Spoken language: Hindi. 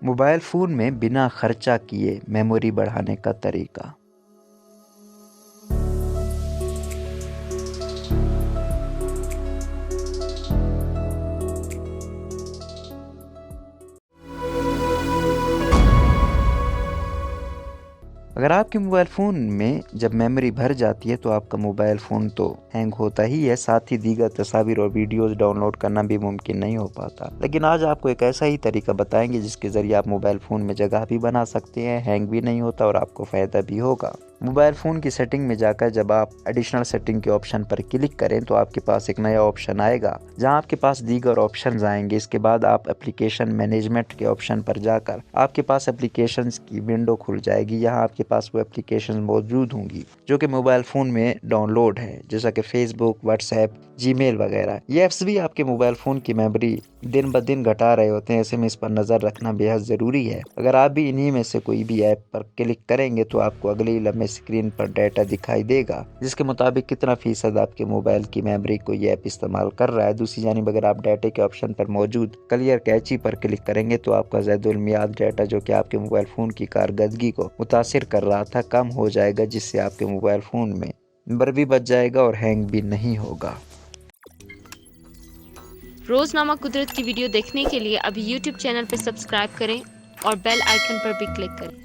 मोबाइल फ़ोन में बिना खर्चा किए मेमोरी बढ़ाने का तरीका। अगर आपके मोबाइल फ़ोन में जब मेमोरी भर जाती है तो आपका मोबाइल फ़ोन तो हैंग होता ही है, साथ ही दीगर तस्वीर और वीडियोस डाउनलोड करना भी मुमकिन नहीं हो पाता। लेकिन आज आपको एक ऐसा ही तरीका बताएंगे जिसके ज़रिए आप मोबाइल फ़ोन में जगह भी बना सकते हैं, हैंग भी नहीं होता और आपको फ़ायदा भी होगा। मोबाइल फ़ोन की सेटिंग में जाकर जब आप एडिशनल सेटिंग के ऑप्शन पर क्लिक करें तो आपके पास एक नया ऑप्शन आएगा जहां आपके पास दीगर ऑप्शंस आएंगे। इसके बाद आप एप्लीकेशन मैनेजमेंट के ऑप्शन पर जाकर आपके पास एप्लीकेशंस की विंडो खुल जाएगी। यहाँ आपके पास वो एप्लीकेशन मौजूद होंगी जो कि मोबाइल फ़ोन में डाउनलोड है, जैसा कि फेसबुक, व्हाट्सएप, जीमेल वगैरह। ये ऐप्स भी आपके मोबाइल फ़ोन की मेमोरी दिन ब दिन घटा रहे होते हैं, ऐसे में इस पर नज़र रखना बेहद ज़रूरी है। अगर आप भी इन्हीं में से कोई भी ऐप पर क्लिक करेंगे तो आपको अगले ही लम्हे स्क्रीन पर डाटा दिखाई देगा जिसके मुताबिक कितना फ़ीसद आपके मोबाइल की मेमोरी को ये ऐप इस्तेमाल कर रहा है। दूसरी जानिब अगर आप डाटे के ऑप्शन पर मौजूद क्लियर कैची पर क्लिक करेंगे तो आपका ज़ैदुल मियाद डाटा जो कि आपके मोबाइल फ़ोन की कारकर्दगी को मुतासिर कर रहा था कम हो जाएगा, जिससे आपके मोबाइल फ़ोन में नंबर भी बच जाएगा और हैंग भी नहीं होगा। रोज़नामा कुदरत की वीडियो देखने के लिए अभी YouTube चैनल पर सब्सक्राइब करें और बेल आइकन पर भी क्लिक करें।